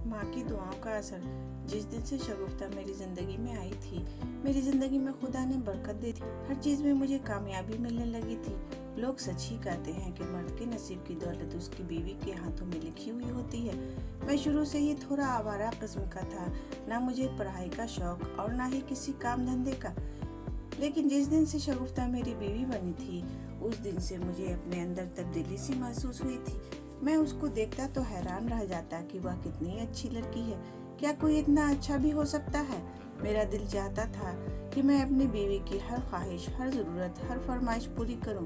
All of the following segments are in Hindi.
माँ की दुआओं का असर। जिस दिन से शगुफ्ता मेरी ज़िंदगी में आई थी, मेरी ज़िंदगी में खुदा ने बरकत दी थी। हर चीज़ में मुझे कामयाबी मिलने लगी थी। लोग सच ही कहते हैं कि मर्द के नसीब की दौलत उसकी बीवी के हाथों में लिखी हुई होती है। मैं शुरू से ही थोड़ा आवारा किस्म का था, ना मुझे पढ़ाई का शौक और ना ही किसी काम धंधे का। लेकिन जिस दिन से शगुफ्ता मेरी बीवी बनी थी, उस दिन से मुझे अपने अंदर तब्दीली सी महसूस हुई थी। मैं उसको देखता तो हैरान रह जाता कि वह कितनी अच्छी लड़की है। क्या कोई इतना अच्छा भी हो सकता है? मेरा दिल चाहता था कि मैं अपनी बीवी की हर ख्वाहिश, हर ज़रूरत, हर फरमाइश पूरी करूं।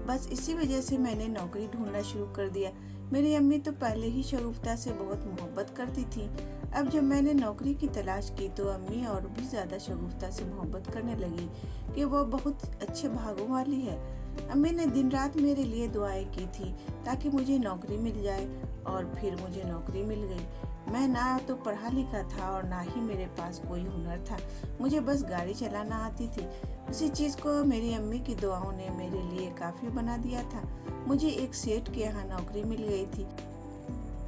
बस इसी वजह से मैंने नौकरी ढूंढना शुरू कर दिया। मेरी अम्मी तो पहले ही शगुफ्ता से बहुत मोहब्बत करती थी। अब जब मैंने नौकरी की तलाश की तो अम्मी और भी ज़्यादा शगुफ्ता से मोहब्बत करने लगी कि वह बहुत अच्छे भागों वाली है। अम्मी ने दिन रात मेरे लिए दुआएं की थी ताकि मुझे नौकरी मिल जाए, और फिर मुझे नौकरी मिल गई। मैं ना तो पढ़ा लिखा था और ना ही मेरे पास कोई हुनर था। मुझे बस गाड़ी चलाना आती थी। उसी चीज़ को मेरी अम्मी की दुआओं ने मेरे लिए काफ़ी बना दिया था। मुझे एक सेठ के यहाँ नौकरी मिल गई थी।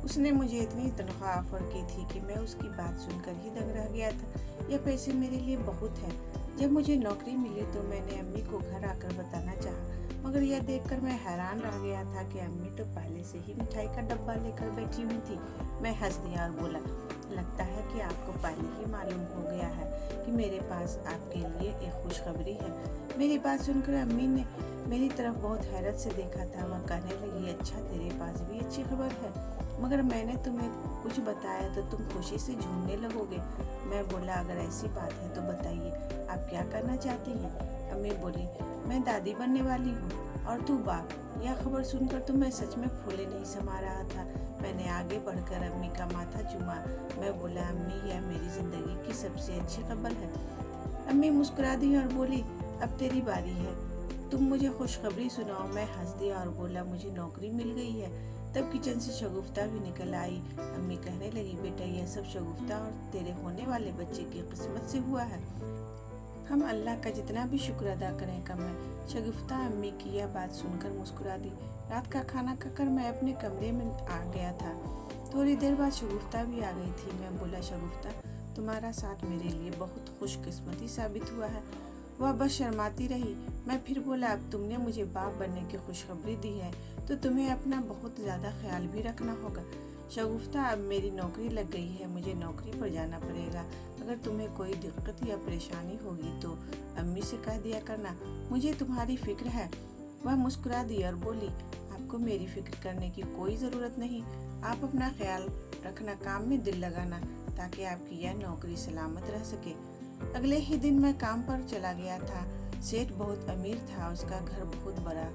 उसने मुझे इतनी तनख्वाह ऑफर की थी कि मैं उसकी बात सुनकर ही दंग रह गया था। यह पैसे मेरे लिए बहुत है। जब मुझे नौकरी मिली तो मैंने अम्मी को घर आकर बताना चाहा, मगर यह देखकर मैं हैरान रह गया था कि अम्मी तो पहले से ही मिठाई का डब्बा लेकर बैठी हुई थी। मैं हंस दिया और बोला, लगता है कि आपको पहले ही मालूम हो गया है कि मेरे पास आपके लिए एक खुशखबरी है। मेरी बात सुनकर अम्मी ने मेरी तरफ बहुत हैरत से देखा था। वह कहने लगी, अच्छा, तेरे पास भी अच्छी खबर है, मगर मैंने तुम्हें कुछ बताया तो तुम खुशी से झूमने लगोगे। मैं बोला, अगर ऐसी बात है तो बताइए, आप क्या करना चाहती हैं? अम्मी बोली, मैं दादी बनने वाली हूँ और तू बाप। यह खबर सुनकर तो मैं सच में फूले नहीं समा रहा था। मैंने आगे बढ़कर अम्मी का माथा चूमा। मैं बोला, अम्मी, यह मेरी जिंदगी की सबसे अच्छी खबर है। अम्मी मुस्कुरा दी और बोली, अब तेरी बारी है, तुम मुझे खुशखबरी सुनाओ। मैं हंस दिया और बोला, मुझे नौकरी मिल गई है। तब किचन से शगुफ्ता भी निकल आई। अम्मी कहने लगी, बेटा, यह सब शगुफ्ता और तेरे होने वाले बच्चे की किस्मत से हुआ है। हम अल्लाह का जितना भी शुक्र अदा करें कम है। शगुफ्ता अम्मी की यह बात सुनकर मुस्कुरा दी। रात का खाना खाकर मैं अपने कमरे में आ गया था। थोड़ी देर बाद शगुफ्ता भी आ गई थी। मैं बोला, शगुफ्ता, तुम्हारा साथ मेरे लिए बहुत खुशकिस्मती साबित हुआ है। वह बस शर्माती रही। मैं फिर बोला, अब तुमने मुझे बाप बनने की खुशखबरी दी है तो तुम्हें अपना बहुत ज़्यादा ख्याल भी रखना होगा। शगुफ्ता, अब मेरी नौकरी लग गई है, मुझे नौकरी पर जाना पड़ेगा। अगर तुम्हें कोई दिक्कत या परेशानी होगी तो अम्मी से कह दिया करना, मुझे तुम्हारी फिक्र है। वह मुस्कुरा दी और बोली, आपको मेरी फिक्र करने की कोई ज़रूरत नहीं। आप अपना ख्याल रखना, काम में दिल लगाना, ताकि आपकी यह नौकरी सलामत रह सके। अगले ही दिन मैं काम पर चला गया था। सेठ बहुत अमीर था, उसका घर बहुत बड़ा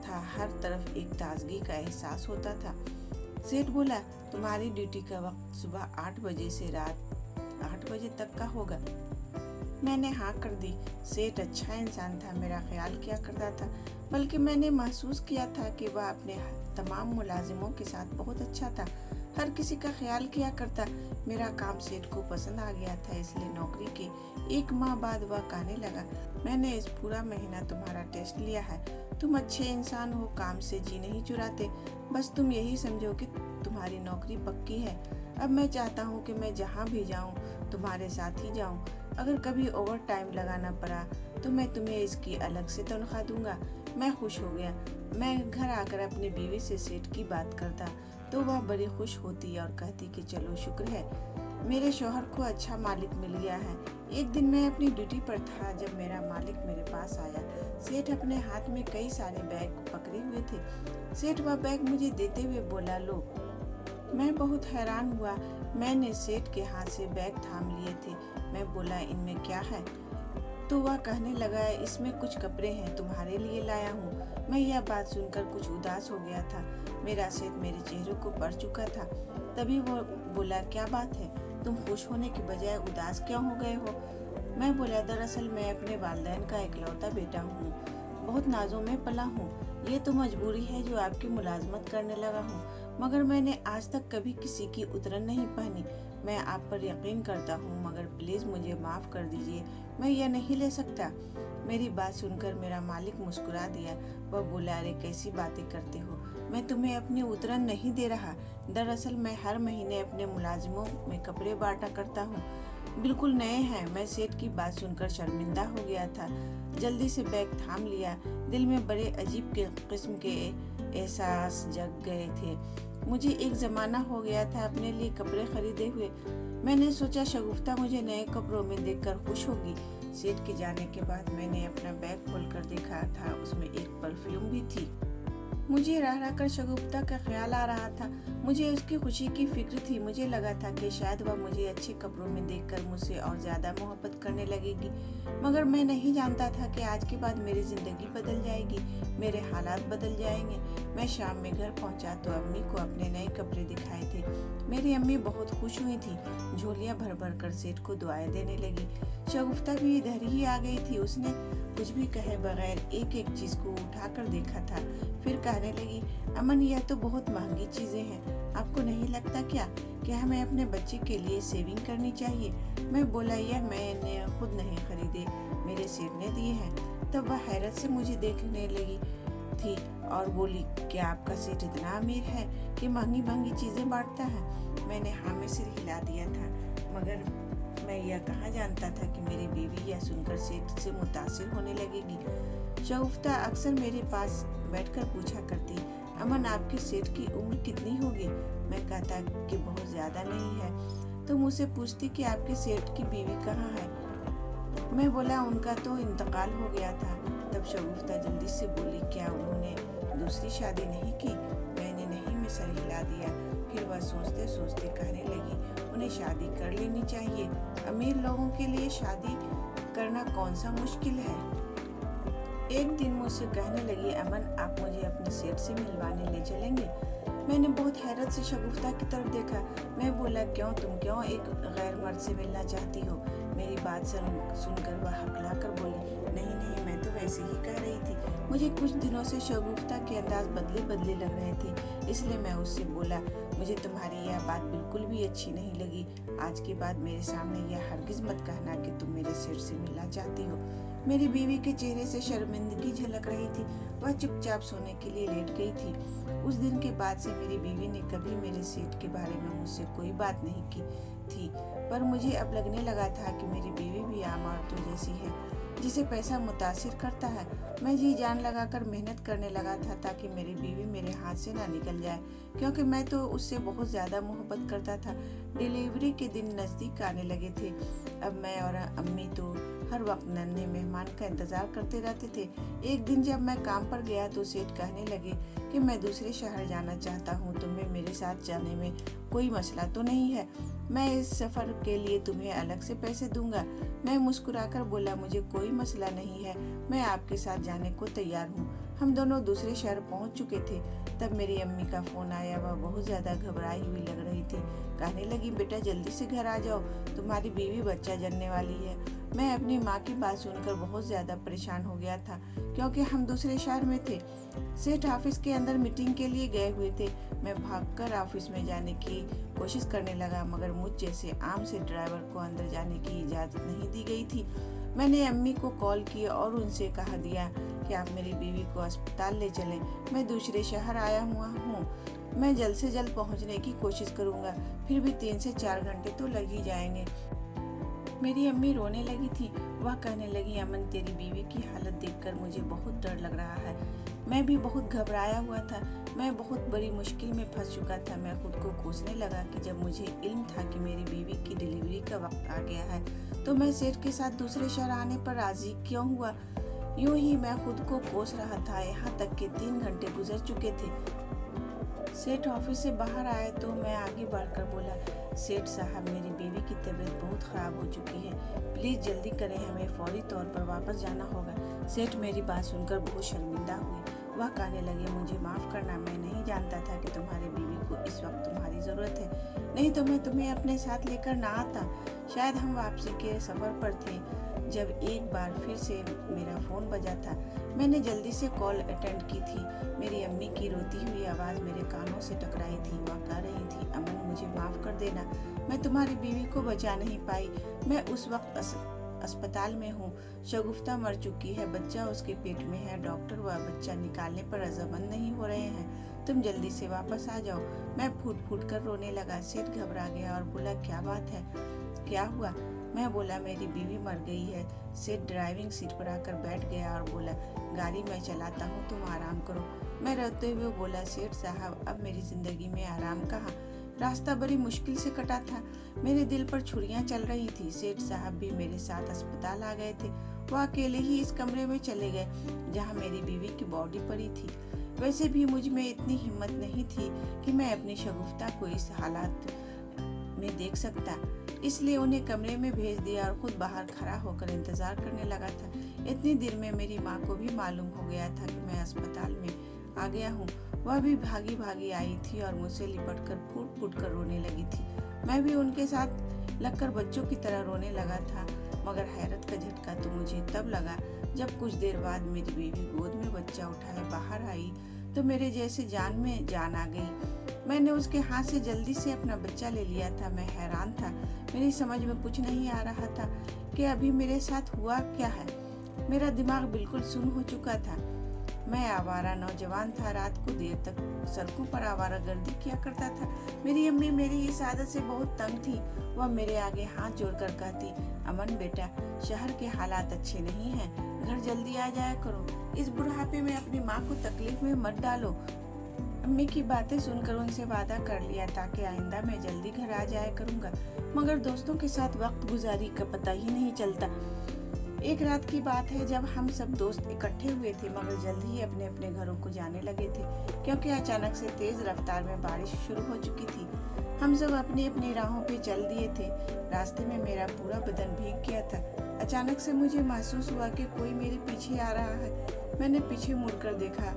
था, हर तरफ एक ताजगी का एहसास होता था। सेठ बोला, तुम्हारी ड्यूटी का वक्त सुबह 8 बजे से रात 8 बजे तक का होगा। मैंने हाँ कर दी। सेठ अच्छा इंसान था, मेरा ख्याल किया करता था, बल्कि मैंने महसूस किया था कि वह अपने तमाम मुलाजिमों के साथ बहुत अच्छा था, हर किसी का ख्याल किया करता। मेरा काम सेठ को पसंद आ गया था, इसलिए नौकरी के 1 माह बाद वह कहने लगा, मैंने इस पूरा महीना तुम्हारा टेस्ट लिया है। तुम अच्छे इंसान हो, काम से जी नहीं चुराते। बस तुम यही समझो कि तुम्हारी नौकरी पक्की है। अब मैं चाहता हूँ कि मैं जहाँ भी जाऊँ तुम्हारे साथ ही जाऊँ। अगर कभी ओवर टाइम लगाना पड़ा तो मैं तुम्हें इसकी अलग से तनख्वाह दूंगा। मैं खुश हो गया। मैं घर आकर अपनी बीवी से सेठ की बात करता तो वह बड़ी खुश होती और कहती कि चलो, शुक्र है, मेरे शौहर को अच्छा मालिक मिल गया है। एक दिन मैं अपनी ड्यूटी पर था जब मेरा मालिक मेरे पास आया। सेठ अपने हाथ में कई सारे बैग पकड़े हुए थे। सेठ वह बैग मुझे देते हुए बोला, लो। मैं बहुत हैरान हुआ। मैंने सेठ के हाथ से बैग थाम लिए थे। मैं बोला, इनमें क्या है? तो वह कहने लगा, इसमें कुछ कपड़े हैं, तुम्हारे लिए लाया हूँ। मैं यह बात सुनकर कुछ उदास हो गया था। मेरा सेठ मेरे चेहरे को पढ़ चुका था। तभी वो बोला, क्या बात है, तुम खुश होने की बजाय उदास क्यों हो गए हो? मैं बोला, दरअसल मैं अपने वालिदैन का इकलौता बेटा हूँ, बहुत नाजों में पला हूँ। ये तो मजबूरी है जो आपकी मुलाजमत करने लगा हूँ, मगर मैंने आज तक कभी किसी की उतरन नहीं पहनी। मैं आप पर यकीन करता हूँ, मगर प्लीज़ मुझे माफ़ कर दीजिए, मैं यह नहीं ले सकता। मेरी बात सुनकर मेरा मालिक मुस्कुरा दिया। वह बोला, अरे कैसी बातें करते हो, मैं तुम्हें अपनी उतरन नहीं दे रहा। दरअसल मैं हर महीने अपने मुलाजिमों में कपड़े बांटा करता हूँ, बिल्कुल नए हैं। मैं सेठ की बात सुनकर शर्मिंदा हो गया था। जल्दी से बैग थाम लिया। दिल में बड़े अजीब के किस्म के एहसास जग गए थे। मुझे एक ज़माना हो गया था अपने लिए कपड़े खरीदे हुए। मैंने सोचा शगुफ्ता मुझे नए कपड़ों में देखकर खुश होगी। सेठ के जाने के बाद मैंने अपना बैग खोलकर देखा था, उसमें एक परफ्यूम भी थी। मुझे रह रह कर शगुफ्ता का ख्याल आ रहा था। मुझे उसकी खुशी की फिक्र थी। मुझे लगा था कि शायद वह मुझे अच्छे कपड़ों में देखकर मुझसे और ज़्यादा मोहब्बत करने लगेगी। मगर मैं नहीं जानता था कि आज के बाद मेरी ज़िंदगी बदल जाएगी, मेरे हालात बदल जाएंगे। मैं शाम में घर पहुंचा तो अम्मी को अपने नए कपड़े दिखाए थे। मेरी अम्मी बहुत खुश हुई थी। झोलियाँ भर भर कर सेठ को दुआएं देने लगी। शगुफ्ता भी इधर ही आ गई थी। उसने कुछ भी कहे बगैर एक एक चीज़ को उठाकर देखा था। फिर कहने लगी, अमन यह तो बहुत महंगी चीज़ें हैं, आपको नहीं लगता क्या कि हमें अपने बच्चे के लिए सेविंग करनी चाहिए? मैं बोला, यह मैंने खुद नहीं खरीदे, मेरे सेठ ने दिए हैं। तब वह हैरत से मुझे देखने लगी थी और बोली, क्या आपका सेठ इतना अमीर है कि महंगी महंगी चीज़ें बांटता है? मैंने हाँ में सिर हिला दिया था, मगर मैं यह कहाँ जानता था कि मेरी बीवी यह सुनकर सेठ से मुतासिर होने लगेगी। शगुफ्ता अक्सर मेरे पास बैठकर पूछा करती, अमन आपके सेठ की उम्र कितनी होगी? मैं कहता कि बहुत ज़्यादा नहीं है। तो मुझसे पूछती कि आपके सेठ की बीवी कहाँ है? मैं बोला, उनका तो इंतकाल हो गया था। तब शगुफ्ता जल्दी से बोली, क्या उन्होंने दूसरी शादी नहीं की? मैंने नहीं में सर हिला दिया। फिर वह सोचते सोचते कहने लगी, उन्हें शादी कर लेनी चाहिए। अमीर लोगों के लिए शादी करना कौन सा मुश्किल है। एक दिन मुझसे कहने लगी, अमन आप मुझे अपने सेठ से मिलवाने ले चलेंगे? मैंने बहुत हैरत से शगुफ्ता की तरफ देखा। मैं बोला, क्यों, तुम क्यों एक गैर मर्द से मिलना चाहती हो? मेरी बात सुनकर वह हकला कर बोली, नहीं नहीं, मैं तो वैसे ही कह रही थी। मुझे कुछ दिनों से शगुफ्ता के अंदाज बदले बदले लग रहे थे, इसलिए मैं उससे बोला, मुझे तुम्हारी यह बात बिल्कुल भी अच्छी नहीं लगी। आज के बाद मेरे सामने यह हरगिज मत कहना कि तुम मेरे सेठ से मिलना चाहती हो। मेरी बीवी के चेहरे से शर्मिंदगी झलक रही थी। वह चुपचाप सोने के लिए लेट गई थी। उस दिन के बाद से मेरी बीवी ने कभी मेरे सेठ के बारे में मुझसे कोई बात नहीं की थी, पर मुझे अब लगने लगा था कि मेरी बीवी भी आम औरतों जैसी है, जिसे पैसा मुतासिर करता है। मैं जी जान लगाकर मेहनत करने लगा था ताकि मेरी बीवी मेरे हाथ से ना निकल जाए, क्योंकि मैं तो उससे बहुत ज़्यादा मोहब्बत करता था। डिलीवरी के दिन नज़दीक आने लगे थे। अब मैं और अम्मी तो हर वक्त नन्हे मेहमान का इंतज़ार करते रहते थे। एक दिन जब मैं काम पर गया तो सेठ कहने लगे कि मैं दूसरे शहर जाना चाहता हूँ, तुम्हें मेरे साथ जाने में कोई मसला तो नहीं है? मैं इस सफ़र के लिए तुम्हें अलग से पैसे दूंगा। मैं मुस्कुराकर बोला, मुझे कोई मसला नहीं है, मैं आपके साथ जाने को तैयार हूँ। हम दोनों दूसरे शहर पहुँच चुके थे। तब मेरी अम्मी का फ़ोन आया। वह बहुत ज़्यादा घबराई हुई लग रही थी। कहने लगी, बेटा जल्दी से घर आ जाओ, तुम्हारी बीवी बच्चा जनने वाली है। मैं अपनी माँ की बात सुनकर बहुत ज़्यादा परेशान हो गया था, क्योंकि हम दूसरे शहर में थे। सेठ ऑफिस के अंदर मीटिंग के लिए गए हुए थे। मैं भागकर ऑफिस में जाने की कोशिश करने लगा, मगर मुझ जैसे आम से ड्राइवर को अंदर जाने की इजाज़त नहीं दी गई थी। मैंने अम्मी को कॉल किया और उनसे कहा दिया कि आप मेरी बीवी को अस्पताल ले चलें। मैं दूसरे शहर आया हुआ हूँ, मैं जल्द से जल्द पहुँचने की कोशिश करूँगा, फिर भी 3 से 4 घंटे तो लग ही जाएंगे। मेरी अम्मी रोने लगी थी। वह कहने लगी, अमन तेरी बीवी की हालत देखकर मुझे बहुत डर लग रहा है। मैं भी बहुत घबराया हुआ था। मैं बहुत बड़ी मुश्किल में फंस चुका था। मैं खुद को कोसने लगा कि जब मुझे इल्म था कि मेरी बीवी की डिलीवरी का वक्त आ गया है, तो मैं सेठ के साथ दूसरे शहर आने पर राजी क्यों हुआ। यूं ही मैं खुद को कोस रहा था, यहाँ तक कि 3 घंटे गुजर चुके थे। सेठ ऑफिस से बाहर आए तो मैं आगे बढ़कर बोला, सेठ साहब मेरी बीवी की तबीयत बहुत ख़राब हो चुकी है, प्लीज़ जल्दी करें, हमें फौरी तौर पर वापस जाना होगा। सेठ मेरी बात सुनकर बहुत शर्मिंदा हुए। वह कहने लगे, मुझे माफ़ करना, मैं नहीं जानता था कि तुम्हारी बीवी को इस वक्त तुम्हारी ज़रूरत है, नहीं तो मैं तुम्हें अपने साथ लेकर ना आता। शायद हम वापसी के सफ़र पर थे जब एक बार फिर से मेरा फ़ोन बजा था। मैंने जल्दी से कॉल अटेंड की थी। मेरी अम्मी की रोती हुई आवाज़ मेरे कानों से टकराई थी। वह कह रही थी, अमन मुझे माफ़ कर देना, मैं तुम्हारी बीवी को बचा नहीं पाई। मैं उस वक्त अस्पताल में हूँ। शगुफ्ता मर चुकी है, बच्चा उसके पेट में है। डॉक्टर वह बच्चा निकालने पर रजामंद नहीं हो रहे हैं। तुम जल्दी से वापस आ जाओ। मैं फूट फूट कर रोने लगा। सेठ घबरा गया और बोला, क्या बात है, क्या हुआ? मैं बोला, मेरी बीवी मर गई है। सेठ ड्राइविंग सीट पर आकर बैठ गया और बोला, गाड़ी मैं चलाता हूँ, तुम आराम करो। मैं रोते हुए बोला, सेठ साहब, अब मेरी जिंदगी में आराम कहाँ? रास्ता बड़ी मुश्किल से कटा था। मेरे दिल पर छुरियां चल रही थी। सेठ साहब भी मेरे साथ अस्पताल आ गए थे। वो अकेले ही इस कमरे में चले गए जहाँ मेरी बीवी की बॉडी पड़ी थी। वैसे भी मुझ में इतनी हिम्मत नहीं थी कि मैं अपनी शगुफ्ता को इस हालात में देख सकता, इसलिए उन्हें कमरे में भेज दिया और खुद बाहर खड़ा होकर इंतजार करने लगा था। इतनी देर में मेरी माँ को भी मालूम हो गया था कि मैं अस्पताल में आ गया हूँ। वह भी भागी भागी आई थी और मुझसे लिपट कर फूट फूट कर रोने लगी थी। मैं भी उनके साथ लगकर बच्चों की तरह रोने लगा था, मगर हैरत का झटका तो मुझे तब लगा जब कुछ देर बाद मेरी बीवी गोद में बच्चा उठाए बाहर आई तो मेरे जैसे जान में जान आ गई। मैंने उसके हाथ से जल्दी से अपना बच्चा ले लिया था। मैं हैरान था, मेरी समझ में कुछ नहीं आ रहा था कि अभी मेरे साथ हुआ क्या है। मेरा दिमाग बिल्कुल सुन्न हो चुका था। मैं आवारा नौजवान था, रात को देर तक सड़कों पर आवारागर्दी किया करता था। मेरी अम्मी मेरी इस आदत से बहुत तंग थी। वह मेरे आगे हाथ जोड़कर कहती, अमन बेटा, शहर के हालात अच्छे नहीं हैं, घर जल्दी आ जाया करो। इस बुढ़ापे में अपनी माँ को तकलीफ में मत डालो। अम्मी की बातें सुनकर उनसे वादा कर लिया ताकि आइंदा मैं जल्दी घर आ जाया करूँगा, मगर दोस्तों के साथ वक्त गुजारी का पता ही नहीं चलता। एक रात की बात है जब हम सब दोस्त इकट्ठे हुए थे, मगर जल्द ही अपने अपने घरों को जाने लगे थे क्योंकि अचानक से तेज रफ्तार में बारिश शुरू हो चुकी थी। हम सब अपनी अपनी राहों पे चल दिए थे। रास्ते में मेरा पूरा बदन भीग गया था। अचानक से मुझे महसूस हुआ कि कोई मेरे पीछे आ रहा है। मैंने पीछे मुड़कर देखा।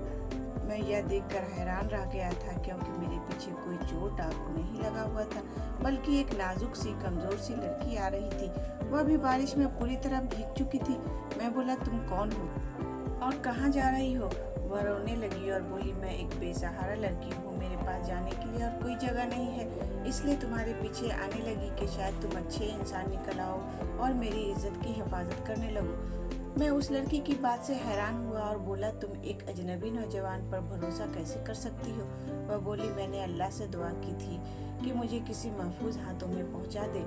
मैं यह देखकर हैरान रह गया था क्योंकि मेरे पीछे कोई चोर डाकू नहीं लगा हुआ था, बल्कि एक नाजुक सी कमजोर सी लड़की आ रही थी। वह भी बारिश में पूरी तरह भीग चुकी थी। मैं बोला, तुम कौन हो और कहाँ जा रही हो? वह रोने लगी और बोली, मैं एक बेसहारा लड़की हूँ, मेरे पास जाने के लिए और कोई जगह नहीं है, इसलिए तुम्हारे पीछे आने लगी कि शायद तुम अच्छे इंसान निकल आओ और मेरी इज्जत की हिफाजत करने लगो। मैं उस लड़की की बात से हैरान हुआ और बोला, तुम एक अजनबी नौजवान पर भरोसा कैसे कर सकती हो? वह बोली, मैंने अल्लाह से दुआ की थी कि मुझे किसी महफूज हाथों में पहुंचा दे,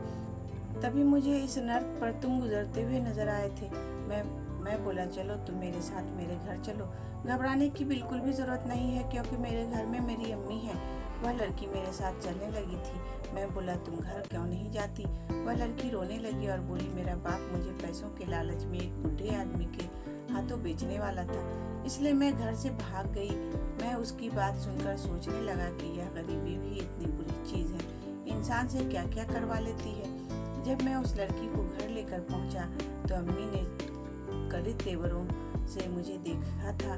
तभी मुझे इस नर्क पर तुम गुजरते हुए नजर आए थे। मैं बोला, चलो तुम मेरे साथ मेरे घर चलो। घबराने की बिल्कुल भी जरूरत नहीं है क्योंकि मेरे घर में मेरी अम्मी है। वह लड़की मेरे साथ चलने लगी थी। मैं बोला, तुम घर क्यों नहीं जाती? वह लड़की रोने लगी और बोली, मेरा बाप मुझे पैसों के लालच में एक बुढ़े आदमी के हाथों बेचने वाला था, इसलिए मैं घर से भाग गई। मैं उसकी बात सुनकर सोचने लगा कि यह गरीबी भी इतनी बुरी चीज है, इंसान से क्या क्या करवा लेती है। जब मैं उस लड़की को घर लेकर पहुंचा तो अम्मी ने कड़े तेवरों से मुझे देखा था।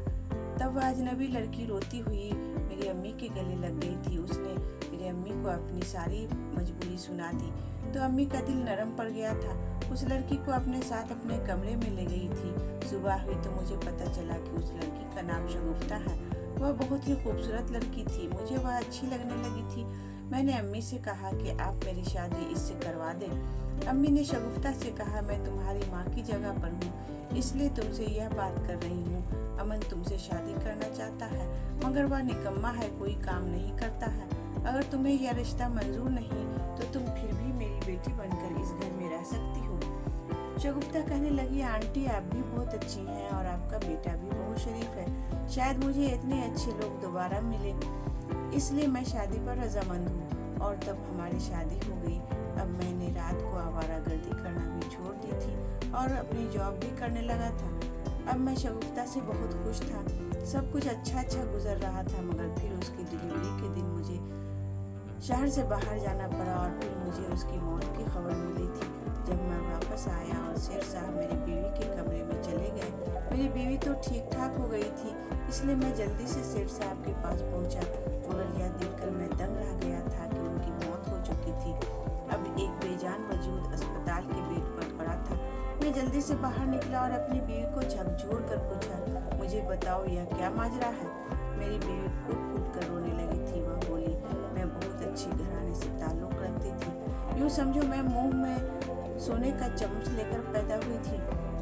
तब वह अजनबी लड़की रोती हुई मेरी अम्मी के गले लग गई थी। उसने मेरी अम्मी को अपनी सारी मजबूरी सुना दी तो अम्मी का दिल नरम पड़ गया था। उस लड़की को अपने साथ अपने कमरे में ले गई थी। सुबह हुई तो मुझे पता चला कि उस लड़की का नाम शगुफ्ता है। वह बहुत ही खूबसूरत लड़की थी, मुझे वह अच्छी लगने लगी थी। मैंने अम्मी से कहा कि आप मेरी शादी इससे करवा दें। अम्मी ने शगुफ्ता से कहा, मैं तुम्हारी माँ की जगह पर हूँ, इसलिए तुमसे यह बात कर रही हूँ। अमन तुमसे शादी करना चाहता है, मगर वह निकम्मा है, कोई काम नहीं करता है। अगर तुम्हें यह रिश्ता मंजूर नहीं तो तुम फिर भी मेरी बेटी बनकर इस घर में रह सकती हो। शगुफ्ता कहने लगी, आंटी आप भी बहुत अच्छी हैं और आपका बेटा भी बहुत शरीफ है। शायद मुझे इतने अच्छे लोग दोबारा मिले, इसलिए मैं शादी पर रजामंद हूँ। और तब हमारी शादी हो गई। अब मैंने रात को आवारागर्दी करना भी छोड़ दी थी और अपनी जॉब भी करने लगा था। अब मैं शगुफ्ता से बहुत खुश था। सब कुछ अच्छा गुजर रहा था, मगर फिर उसकी डिलीवरी के दिन मुझे शहर से बाहर जाना पड़ा और फिर मुझे उसकी मौत की खबर मिली थी। जब मैं वापस आया और शेर साहब मेरी बीवी के कमरे में चले गए, मेरी बीवी तो ठीक ठाक हो गई थी, इसलिए मैं जल्दी से शेर साहब के पास पहुंचा, मगर यह देखकर मैं दंग रह गया था कि उनकी मौत हो चुकी थी। अब एक बेजान वजूद अस्पताल के बेड पर पड़ा था। मैं जल्दी से बाहर निकला और अपनी बीवी को झकझोर कर पूछा, मुझे बताओ यह क्या माजरा है? मेरी बीवी फूट फूट कर रोने लगी थी। वह बोली, मैं बहुत अच्छी घराने से ताल्लुक रखती थी। यूँ समझो मैं मुंह में सोने का चम्मच लेकर पैदा हुई थी।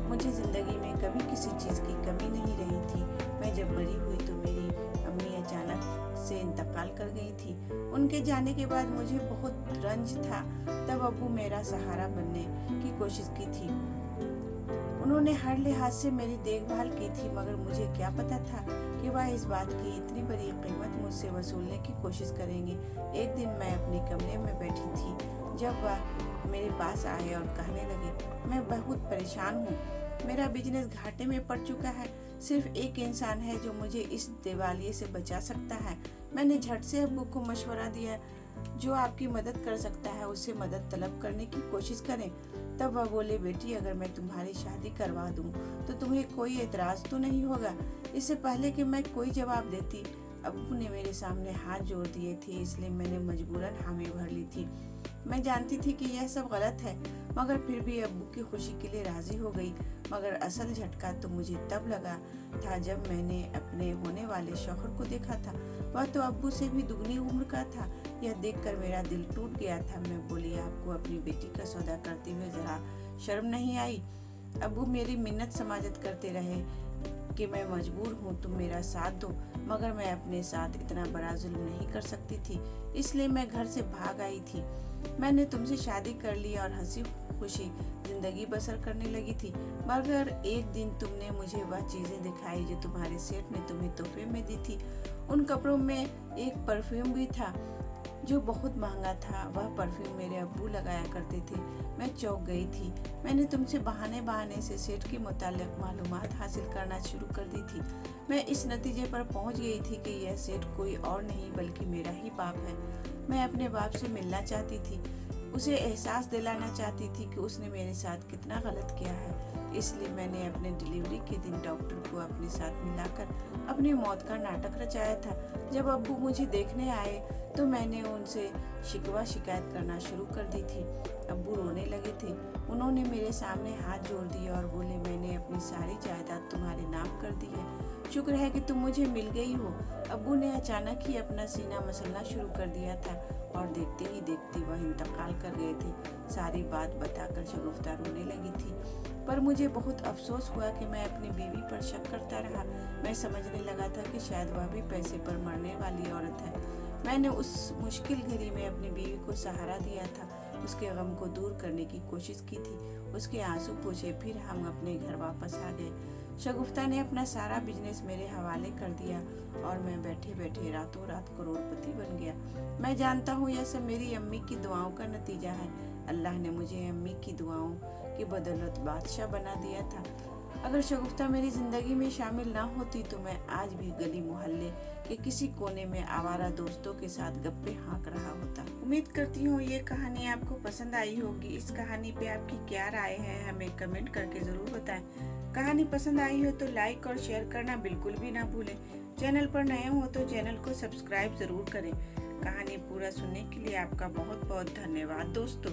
मुझे जिंदगी में कभी किसी चीज़ की कमी नहीं रही थी। मैं जब बड़ी हुई तो मेरी अम्मी अचानक से से इंतकाल कर गई थी। उनके जाने के बाद मुझे बहुत रंज था। तब अब्बू मेरा सहारा बनने की कोशिश की थी। उन्होंने हर लिहाज से मेरी देखभाल की थी, मगर मुझे क्या पता था कि वह इस बात की इतनी बड़ी कीमत मुझसे वसूलने की कोशिश करेंगे। एक दिन मैं अपने कमरे में बैठी थी जब वह मेरे पास आए और कहने लगे, मैं बहुत परेशान हूँ। मेरा बिजनेस घाटे में पड़ चुका है। सिर्फ एक इंसान है जो मुझे इस दिवालिये से बचा सकता है। मैंने झट से अब्बू को मशवरा दिया, जो आपकी मदद कर सकता है उससे मदद तलब करने की कोशिश करें। तब वह बोले, बेटी अगर मैं तुम्हारी शादी करवा दूं तो तुम्हें कोई एतराज तो नहीं होगा। इससे पहले कि मैं कोई जवाब देती, अब्बू ने मेरे सामने हाथ जोड़ दिए थे, इसलिए मैंने मजबूरन हामी भर ली थी। मैं जानती थी कि यह सब गलत है, मगर फिर भी अब्बू की खुशी के लिए राजी हो गई। मगर असल झटका तो मुझे तब लगा था जब मैंने अपने होने वाले शौहर को देखा था। वह तो अब्बू से भी दुगनी उम्र का था। यह देखकर मेरा दिल टूट गया था। मैं बोली, आपको अपनी बेटी का सौदा करते हुए जरा शर्म नहीं आई? अब्बू मेरी मिन्नत समाजत करते रहे कि मैं मजबूर हूँ, तुम मेरा साथ दो, मगर मैं अपने साथ इतना बड़ा जुल्म नहीं कर सकती थी, इसलिए मैं घर से भाग आई थी। मैंने तुमसे शादी कर ली और हंसी खुशी जिंदगी बसर करने लगी थी, मगर एक दिन तुमने मुझे वह चीजें दिखाई जो तुम्हारे सेठ ने तुम्हें तोहफे में दी थी। उन कपड़ों में एक परफ्यूम भी था जो बहुत महंगा था। वह परफ्यूम मेरे अब्बू लगाया करते थे। मैं चौंक गई थी। मैंने तुमसे बहाने से सेठ के मुताल्लिक मालूमात हासिल करना शुरू कर दी थी। मैं इस नतीजे पर पहुंच गई थी कि यह सेठ कोई और नहीं बल्कि मेरा ही बाप है। मैं अपने बाप से मिलना चाहती थी, उसे एहसास दिलाना चाहती थी कि उसने मेरे साथ कितना गलत किया है। इसलिए मैंने अपने डिलीवरी के दिन डॉक्टर को अपने साथ मिलाकर अपनी मौत का नाटक रचाया था। जब अब्बू मुझे देखने आए तो मैंने उनसे शिकवा शिकायत करना शुरू कर दी थी। अब्बू रोने लगे थे। उन्होंने मेरे सामने हाथ जोड़ दिए और बोले, मैंने अपनी सारी जायदाद तुम्हारे नाम कर दी है, शुक्र है कि तुम मुझे मिल गई हो। अब्बू ने अचानक ही अपना सीना मसलना शुरू कर दिया था और देखते ही देखते वह इंतकाल कर गए थे। सारी बात बताकर शगुफ्ता रोने लगी थी, पर मुझे बहुत अफसोस हुआ कि मैं अपनी बीवी पर शक करता रहा। मैं समझने लगा था कि शायद वह भी पैसे पर मरने वाली औरत है। मैंने उस मुश्किल घड़ी में अपनी बीवी को सहारा दिया था, उसके गम को दूर करने की कोशिश की थी। उसके आंसू पोंछे, फिर हम अपने घर वापस आ गए। शगुफ्ता ने अपना सारा बिजनेस मेरे हवाले कर दिया और मैं बैठे बैठे रातों रात करोड़पति बन गया। मैं जानता हूँ यह सब मेरी अम्मी की दुआओं का नतीजा है। अल्लाह ने मुझे अम्मी की दुआओं की बदौलत बादशाह बना दिया था। अगर शगुफ्ता मेरी जिंदगी में शामिल ना होती तो मैं आज भी गली मोहल्ले के किसी कोने में आवारा दोस्तों के साथ गप्पे हाँक रहा होता। उम्मीद करती हूँ ये कहानी आपको पसंद आई होगी। इस कहानी पे आपकी क्या राय है हमें कमेंट करके जरूर बताएं। कहानी पसंद आई हो तो लाइक और शेयर करना बिल्कुल भी ना भूलें। चैनल पर नए हो तो चैनल को सब्सक्राइब जरूर करें। कहानी पूरा सुनने के लिए आपका बहुत बहुत धन्यवाद दोस्तों।